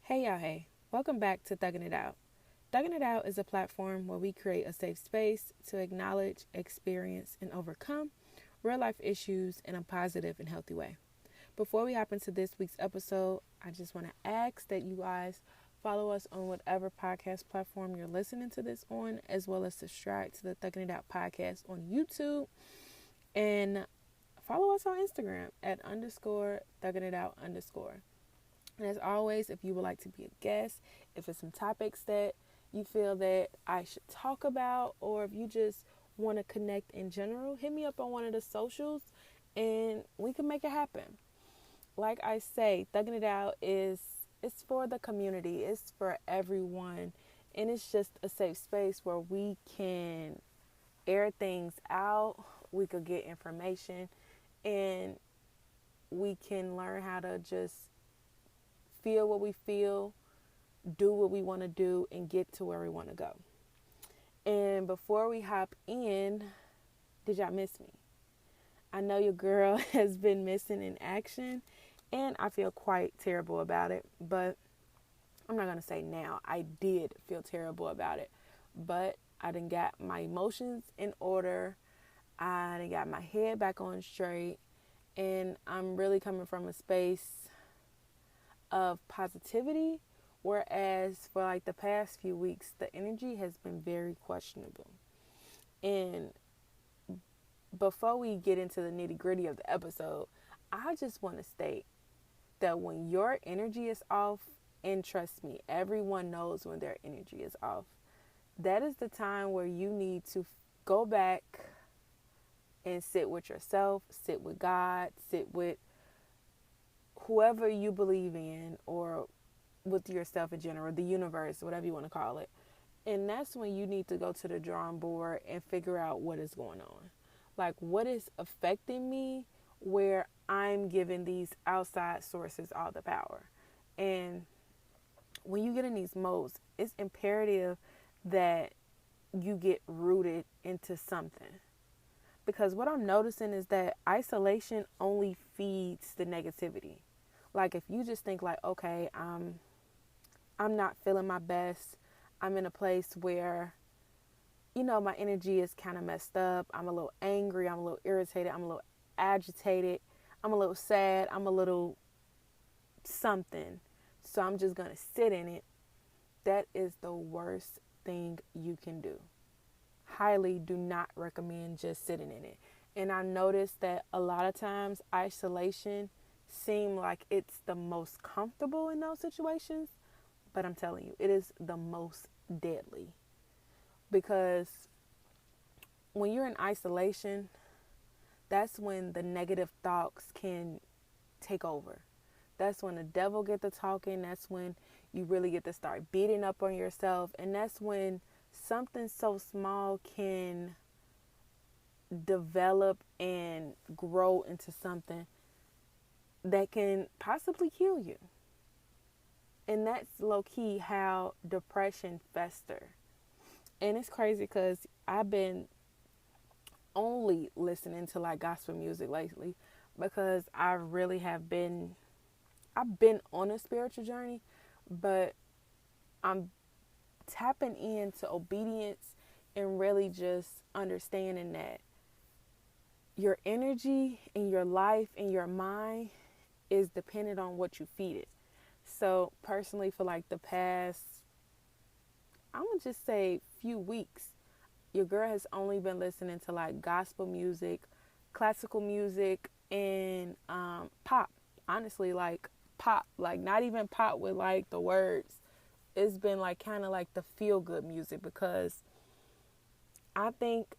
Hey y'all, hey. Welcome back to Thugging It Out. Thugging It Out is a platform where we create a safe space to acknowledge, experience, and overcome real life issues in a positive and healthy way. Before we hop into this week's episode, I just want to ask that you guys follow us on whatever podcast platform you're listening to this on, as well as subscribe to the Thugging It Out podcast on YouTube and follow us on Instagram at underscore thugging it out underscore. And as always, if you would like to be a guest, if it's some topics that you feel that I should talk about, or if you just want to connect in general, hit me up on one of the socials and we can make it happen. Like I say, Thugging It Out is it's for the community. It's for everyone. And it's just a safe space where we can air things out, we could get information, and we can learn how to just feel what we feel, do what we want to do, and get to where we want to go. And before we hop in, did y'all miss me? I know your girl has been missing in action, and I feel quite terrible about it. But I'm not going to say now. I did feel terrible about it. But I done got my emotions in order. I done got my head back on straight. And I'm really coming from a space of positivity, whereas for like the past few weeks the energy has been very questionable. And before we get into the nitty-gritty of the episode, I just want to state that when your energy is off, and trust me, everyone knows when their energy is off, that is the time where you need to go back and sit with yourself, sit with God, sit with whoever you believe in, or with yourself in general, the universe, whatever you want to call it. And that's when you need to go to the drawing board and figure out what is going on. Like, what is affecting me where I'm giving these outside sources all the power. And when you get in these modes, it's imperative that you get rooted into something. Because what I'm noticing is that isolation only feeds the negativity. Like, if you just think like, okay, I'm not feeling my best. I'm in a place where, my energy is kind of messed up. I'm a little angry. I'm a little irritated. I'm a little agitated. I'm a little sad. I'm a little something. So I'm just going to sit in it. That is the worst thing you can do. Highly do not recommend just sitting in it. And I noticed that a lot of times isolation seems like it's the most comfortable in those situations. But I'm telling you, it is the most deadly. Because when you're in isolation, that's when the negative thoughts can take over. That's when the devil get to talking. That's when you really get to start beating up on yourself. And that's when something so small can develop and grow into something that can possibly kill you. And that's low-key how depression fester. And it's crazy because I've been only listening to like gospel music lately, because I really have been, I've been on a spiritual journey, but I'm tapping into obedience and really just understanding that your energy and your life and your mind is dependent on what you feed it. So personally, for like the past, I'm gonna just say few weeks, your girl has only been listening to like gospel music, classical music, and pop. Honestly, like pop, like not even pop with like the words. It's been like kind of like the feel good music, because I think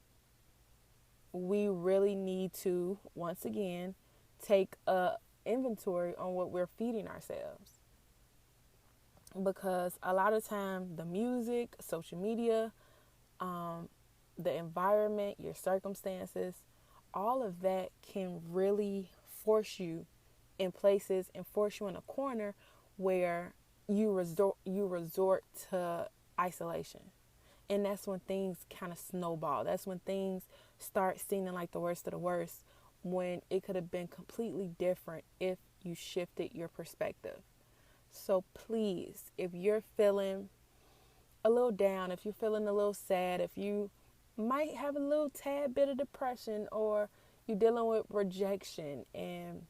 we really need to once again take a inventory on what we're feeding ourselves. Because a lot of time the music, social media, the environment, your circumstances, all of that can really force you in places and force you in a corner where you resort to isolation. And that's when things kind of snowball. That's when things start seeming like the worst of the worst, when it could have been completely different if you shifted your perspective. So please, if you're feeling a little down, if you're feeling a little sad, if you might have a little tad bit of depression, or you're dealing with rejection and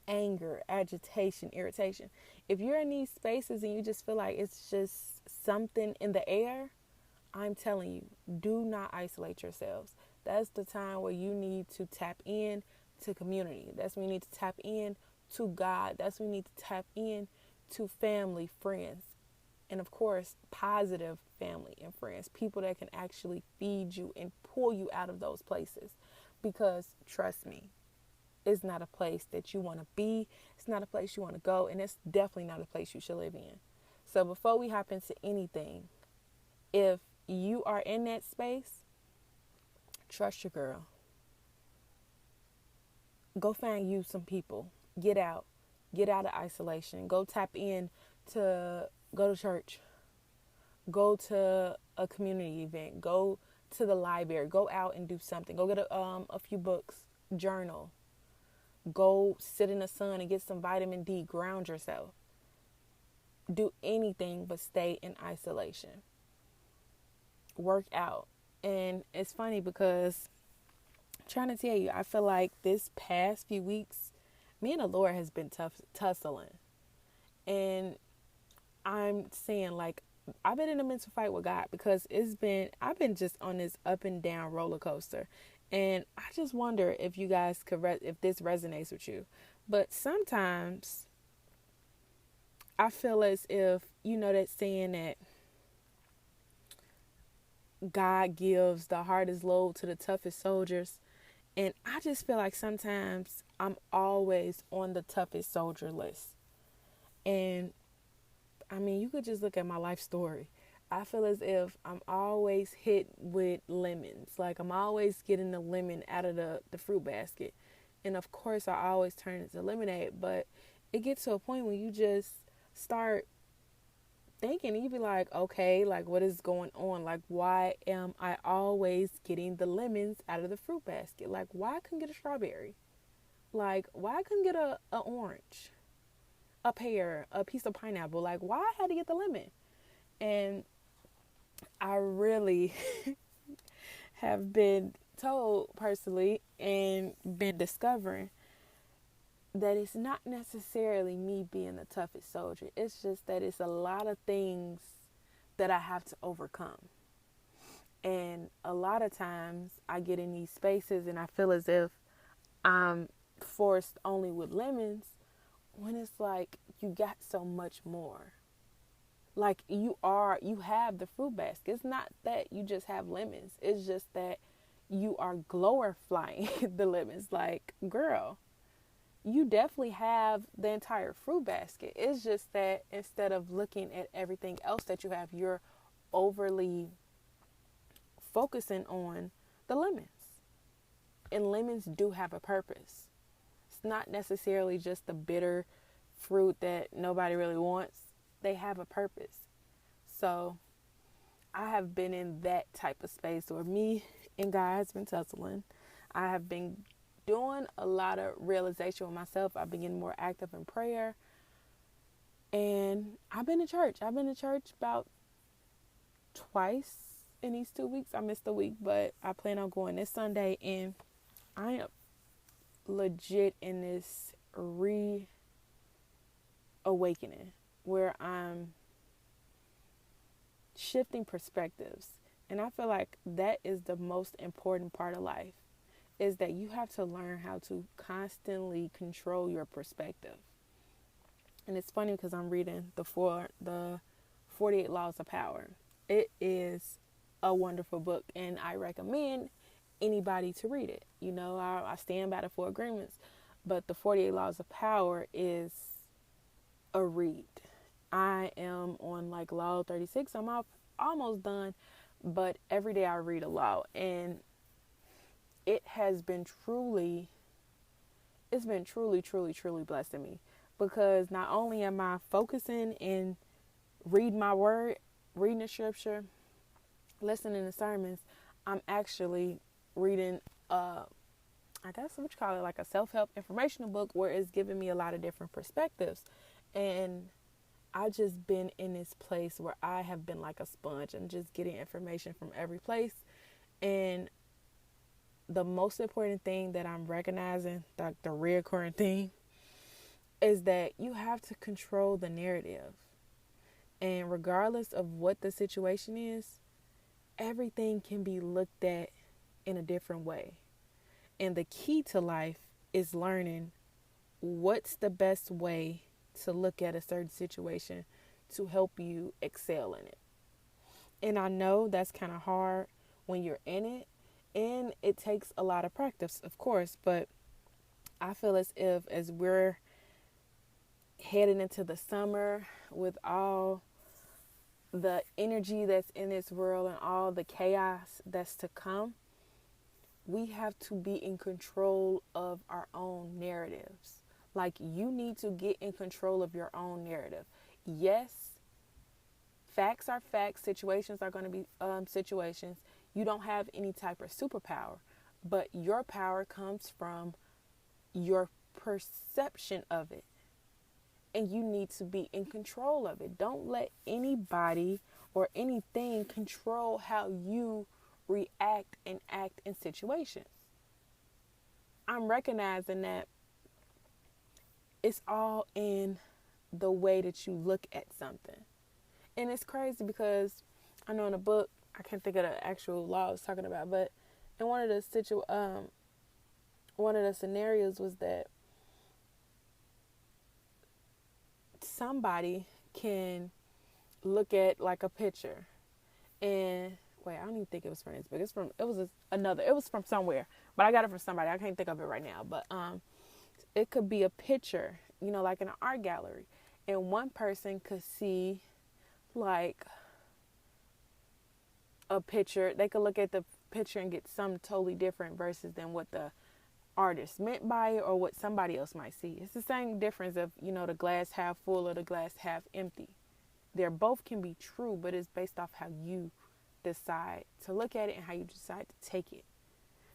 anger, agitation, irritation, if you're in these spaces and you just feel like it's just something in the air, I'm telling you, do not isolate yourselves. That's the time where you need to tap in to community. That's when you need to tap in to God. That's when you need to tap in to family, friends, and of course, positive family and friends, people that can actually feed you and pull you out of those places. Because trust me, it's not a place that you want to be. It's not a place you want to go. And it's definitely not a place you should live in. So before we hop into anything, if you are in that space, trust your girl. Go find you some people. Get out. Get out of isolation. Go tap in to go to church. Go to a community event. Go to the library. Go out and do something. Go get a few books. Journal. Go sit in the sun and get some vitamin D. Ground yourself. Do anything but stay in isolation. Work out. And it's funny because I'm trying to tell you, I feel like this past few weeks, me and the Lord has been tussling. And I'm saying, like, I've been in a mental fight with God because I've been just on this up and down roller coaster. And I just wonder if you guys if this resonates with you. But sometimes I feel as if, that saying that God gives the hardest load to the toughest soldiers. And I just feel like sometimes I'm always on the toughest soldier list. And I mean, you could just look at my life story. I feel as if I'm always hit with lemons. Like I'm always getting the lemon out of the fruit basket. And of course, I always turn it to lemonade. But it gets to a point when you just start thinking, and you be like, okay, like what is going on? Like, why am I always getting the lemons out of the fruit basket? Like, why I couldn't get a strawberry? Like, why I couldn't get a orange, a pear, a piece of pineapple? Like, why I had to get the lemon? And I really have been told personally and been discovering that it's not necessarily me being the toughest soldier. It's just that it's a lot of things that I have to overcome. And a lot of times I get in these spaces and I feel as if I'm forced only with lemons, when it's like you got so much more. Like you have the fruit basket. It's not that you just have lemons. It's just that you are glorifying the lemons. Like, girl, you definitely have the entire fruit basket. It's just that instead of looking at everything else that you have, you're overly focusing on the lemons. And lemons do have a purpose. It's not necessarily just the bitter fruit that nobody really wants. They have a purpose. So I have been in that type of space where me and God has been tussling. I have been doing a lot of realization with myself. I've been getting more active in prayer. And I've been to church. I've been to church about twice in these 2 weeks. I missed a week, but I plan on going this Sunday. And I am legit in this reawakening where I'm shifting perspectives. And I feel like that is the most important part of life, is that you have to learn how to constantly control your perspective. And it's funny because I'm reading the 48 Laws of Power. It is a wonderful book, and I recommend anybody to read it. I stand by the 4 agreements, but the 48 Laws of Power is a read. I am on like law 36. I'm almost done, but every day I read a law, and it has been truly blessing me, because not only am I focusing and reading my word, reading the scripture, listening to sermons, I'm actually reading I guess what you call it, like a self-help informational book where it's giving me a lot of different perspectives. And I've just been in this place where I have been like a sponge and just getting information from every place. And the most important thing that I'm recognizing, like the reoccurring thing, is that you have to control the narrative. And regardless of what the situation is, everything can be looked at in a different way. And the key to life is learning what's the best way to look at a certain situation to help you excel in it. And I know that's kind of hard when you're in it, and it takes a lot of practice, of course, but I feel as we're heading into the summer with all the energy that's in this world and all the chaos that's to come, we have to be in control of our own narratives. Like, you need to get in control of your own narrative. Yes, facts are facts. Situations are going to be situations. You don't have any type of superpower, but your power comes from your perception of it. And you need to be in control of it. Don't let anybody or anything control how you react and act in situations. I'm recognizing that it's all in the way that you look at something. And it's crazy because I know in a book, I can't think of the actual law I was talking about, but in one of the scenarios was that somebody can look at like a picture and wait, I don't even think it was from this book. It was from somewhere, but I got it from somebody. I can't think of it right now, but it could be a picture, like in an art gallery, and one person could see like a picture. They could look at the picture and get something totally different versus than what the artist meant by it or what somebody else might see. It's the same difference of, the glass half full or the glass half empty. They're both can be true, but it's based off how you decide to look at it and how you decide to take it.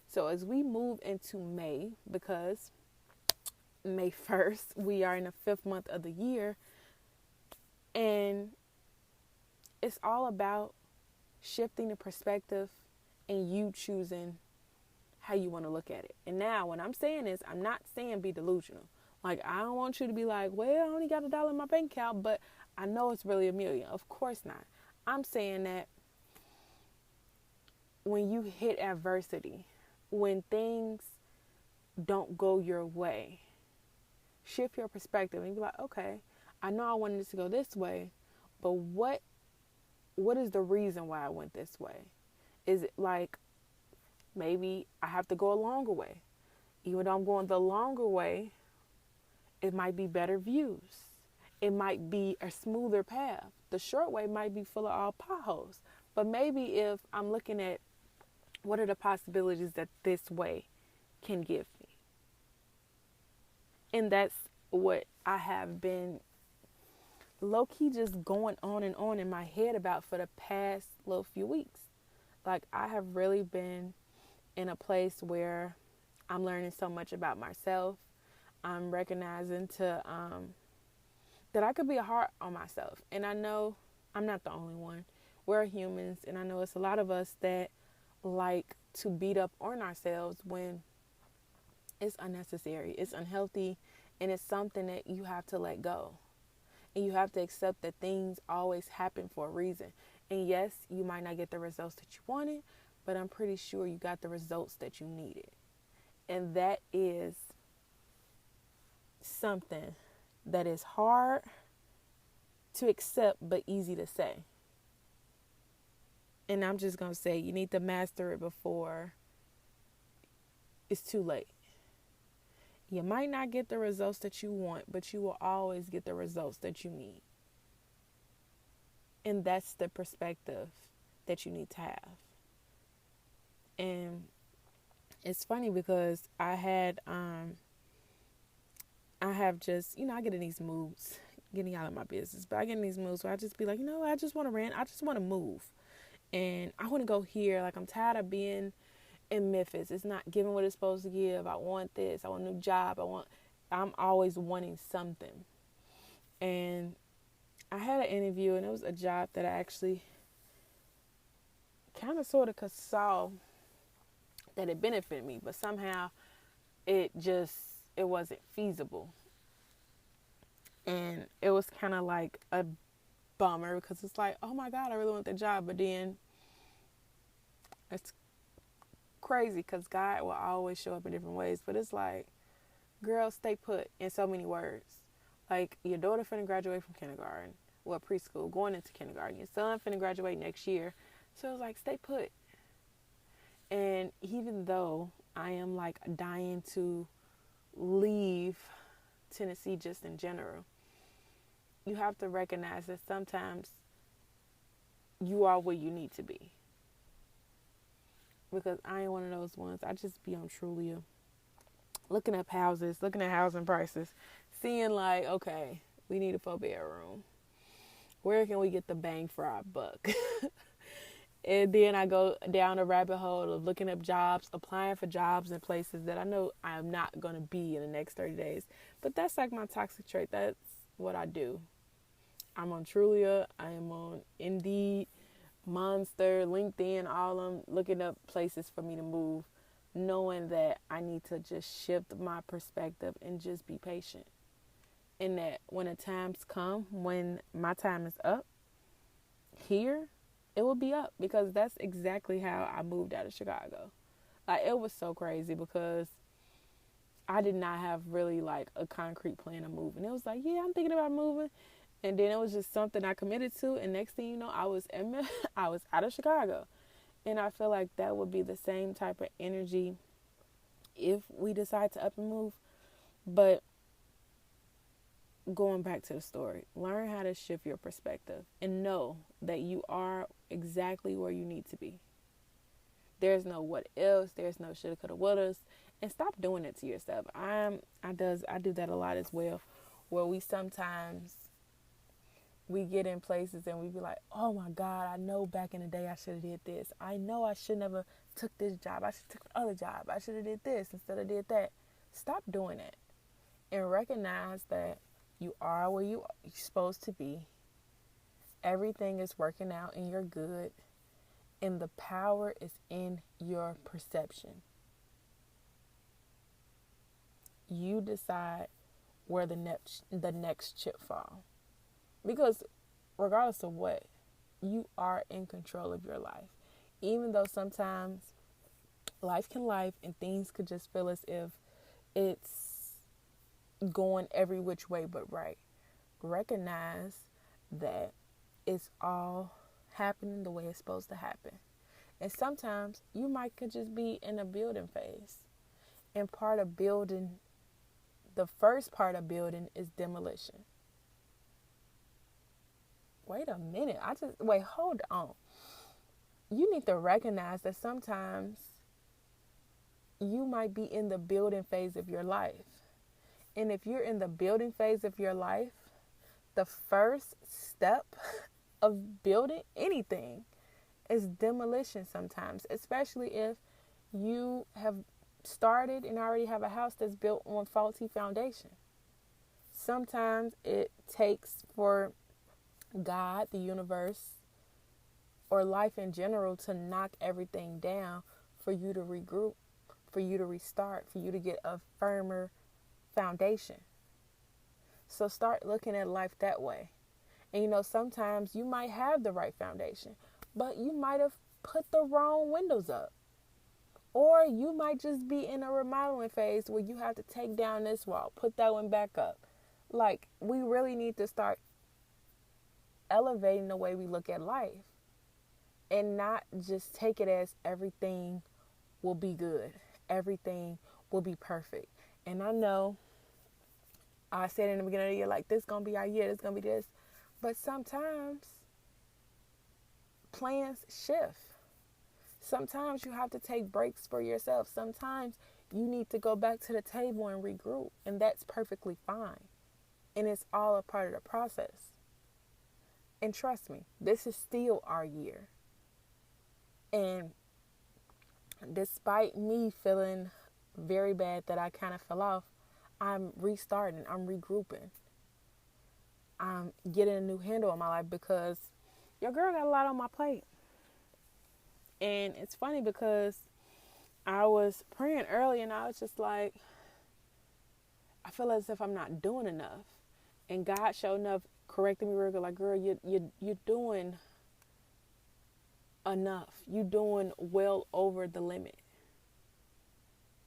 So as we move into May, because May 1st, we are in the 5th month of the year, and it's all about shifting the perspective and you choosing how you want to look at it. And now what I'm saying is, I'm not saying be delusional. Like, I don't want you to be like, well, I only got $1 in my bank account, but I know it's really $1 million. Of course not. I'm saying that when you hit adversity, when things don't go your way, shift your perspective and be like, okay, I know I wanted it to go this way, but what is the reason why I went this way? Is it like, maybe I have to go a longer way. Even though I'm going the longer way, it might be better views. It might be a smoother path. The short way might be full of all potholes. But maybe if I'm looking at what are the possibilities that this way can give me. And that's what I have been low-key just going on and on in my head about for the past little few weeks. Like, I have really been in a place where I'm learning so much about myself. I'm recognizing that I could be hard on myself. And I know I'm not the only one. We're humans, and I know it's a lot of us that like to beat up on ourselves when it's unnecessary, it's unhealthy, and it's something that you have to let go. And you have to accept that things always happen for a reason. And yes, you might not get the results that you wanted, but I'm pretty sure you got the results that you needed. And that is something that is hard to accept, but easy to say. And I'm just going to say, you need to master it before it's too late. You might not get the results that you want, but you will always get the results that you need. And that's the perspective that you need to have. And it's funny because I have just, I get in these moods, getting out of my business, but I get in these moods where I just be like, I just want to rant. I just want to move. And I want to go here. Like, I'm tired of being in Memphis. It's not giving what it's supposed to give. I want this. I want a new job. I'm always wanting something. And I had an interview, and it was a job that I actually kind of sort of saw that it benefited me, but somehow it wasn't feasible. And it was kind of like a bummer because it's like, oh my God, I really want the job. But then it's crazy because God will always show up in different ways. But it's like, girl, stay put in so many words. Like, your daughter finna graduate from kindergarten, well, preschool, going into kindergarten. Your son finna graduate next year. So it's like, stay put. And even though I am like dying to leave Tennessee just in general, you have to recognize that sometimes you are where you need to be. Because I ain't one of those ones. I just be on Trulia, looking up houses, looking at housing prices, seeing like, okay, we need a 4-bedroom. Where can we get the bang for our buck? And then I go down a rabbit hole of looking up jobs, applying for jobs in places that I know I'm not going to be in the next 30 days. But that's like my toxic trait. That's what I do. I'm on Trulia. I am on Indeed, Monster, LinkedIn, all of them, looking up places for me to move, knowing that I need to just shift my perspective and just be patient. And that when the times come, when my time is up here, it will be up, because that's exactly how I moved out of Chicago. Like, it was so crazy because I did not have really like a concrete plan of moving. It was like, yeah, I'm thinking about moving. And then it was just something I committed to. And next thing you know, I was out of Chicago. And I feel like that would be the same type of energy if we decide to up and move. But going back to the story, learn how to shift your perspective and know that you are exactly where you need to be. There's no what else. There's no shoulda, coulda, wouldas. And stop doing it to yourself. I do that a lot as well, where we get in places and we be like, oh my God, I know back in the day I should have did this. I know I should never took this job. I should took the other job. I should have did this instead of did that. Stop doing it and recognize that you are where you're supposed to be. Everything is working out and you're good. And the power is in your perception. You decide where the next chip fall. Because regardless of what, you are in control of your life. Even though sometimes life can life and things could just feel as if it's going every which way but right. Recognize that it's all happening the way it's supposed to happen. And sometimes you could just be in a building phase. And the first part of building is demolition. Wait a minute. Hold on. You need to recognize that sometimes you might be in the building phase of your life. And if you're in the building phase of your life, the first step of building anything is demolition sometimes, especially if you have started and already have a house that's built on faulty foundation. Sometimes it takes for God, the universe, or life in general to knock everything down for you to regroup, for you to restart, for you to get a firmer foundation. So start looking at life that way. And sometimes you might have the right foundation, but you might have put the wrong windows up. Or you might just be in a remodeling phase where you have to take down this wall, put that one back up. Like, we really need to start elevating the way we look at life and not just take it as everything will be good. Everything will be perfect. And I know I said in the beginning of the year, like, this is going to be our year, this is going to be this. But sometimes plans shift. Sometimes you have to take breaks for yourself. Sometimes you need to go back to the table and regroup. And that's perfectly fine. And it's all a part of the process. And trust me, this is still our year. And despite me feeling very bad that I kind of fell off, I'm restarting. I'm regrouping. I'm getting a new handle on my life because your girl got a lot on my plate. And it's funny because I was praying early and I was just like, I feel as if I'm not doing enough. And God showed enough correcting me real good, like, girl, you're doing enough. You're doing well over the limit.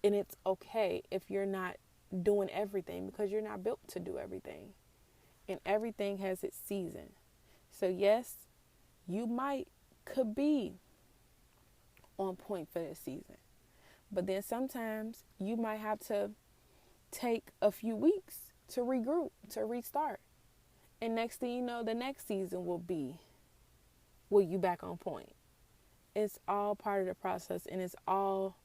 And it's okay if you're not doing everything because you're not built to do everything. And everything has its season. So yes, you could be on point for this season. But then sometimes you might have to take a few weeks to regroup, to restart. And next thing you know, the next season will you back on point. It's all part of the process, and it's all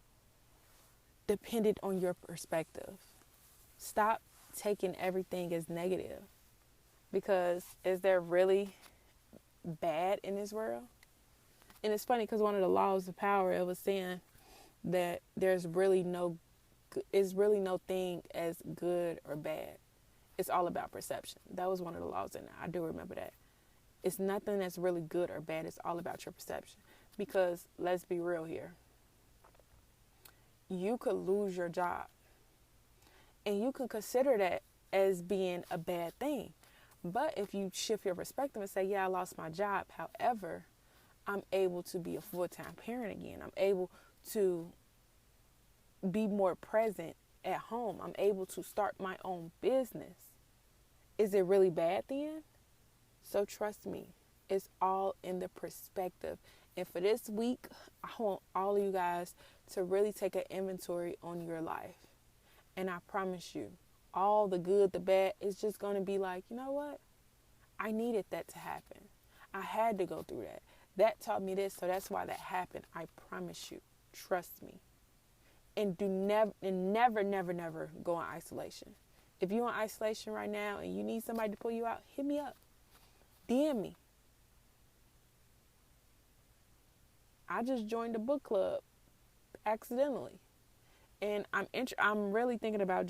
dependent on your perspective. Stop taking everything as negative, because is there really bad in this world? And it's funny because one of the laws of power, it was saying that there's really no thing as good or bad. It's all about perception. That was one of the laws in there. I do remember that. It's nothing that's really good or bad. It's all about your perception. Because let's be real here. You could lose your job. And you could consider that as being a bad thing. But if you shift your perspective and say, yeah, I lost my job. However, I'm able to be a full-time parent again. I'm able to be more present at home. I'm able to start my own business. Is it really bad then? So trust me, it's all in the perspective. And for this week, I want all of you guys to really take an inventory on your life. And I promise you, all the good, the bad, it's just going to be like, you know what? I needed that to happen. I had to go through that. That taught me this, so that's why that happened. I promise you. Trust me. And never go in isolation. If you're in isolation right now and you need somebody to pull you out, hit me up. DM me. I just joined the book club accidentally. And I'm really thinking about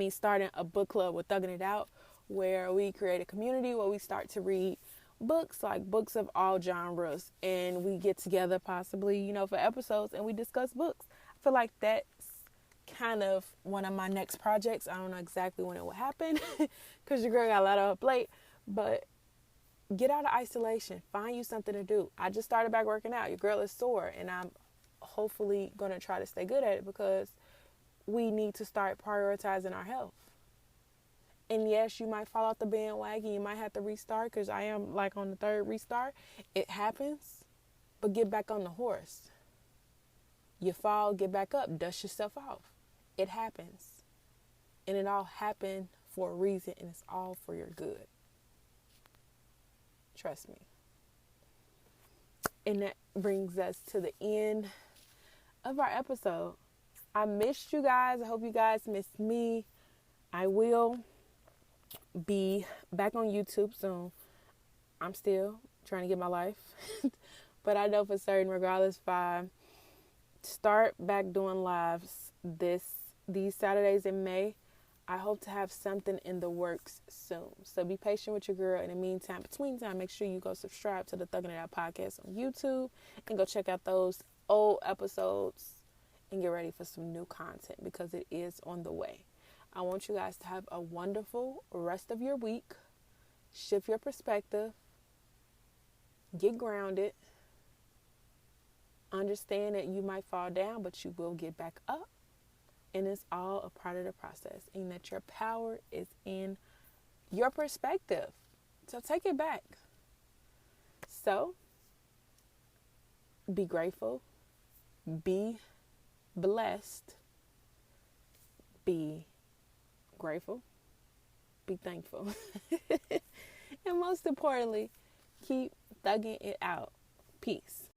starting a book club with Thugging It Out, where we create a community where we start to read books, like books of all genres, and we get together possibly, for episodes, and we discuss books. I feel like that's kind of one of my next projects. I don't know exactly when it will happen because your girl got a lot on her plate, but get out of isolation. Find you something to do. I just started back working out. Your girl is sore, and I'm hopefully going to try to stay good at it because we need to start prioritizing our health. And yes, you might fall off the bandwagon. You might have to restart because I am like on the third restart. It happens, but get back on the horse. You fall, get back up, dust yourself off. It happens. And it all happened for a reason, and it's all for your good. Trust me. And that brings us to the end of our episode. I missed you guys. I hope you guys missed me. I will be back on YouTube soon. I'm still trying to get my life. But I know for certain, regardless if I start back doing lives these Saturdays in May, I hope to have something in the works soon. So be patient with your girl. In the meantime, between time, make sure you go subscribe to the Thugging It Out podcast on YouTube and go check out those old episodes and get ready for some new content because it is on the way. I want you guys to have a wonderful rest of your week. Shift your perspective. Get grounded. Understand that you might fall down, but you will get back up. And it's all a part of the process. And that your power is in your perspective. So take it back. So, be grateful. Be blessed. Be grateful. Be thankful. And most importantly, keep thugging it out. Peace.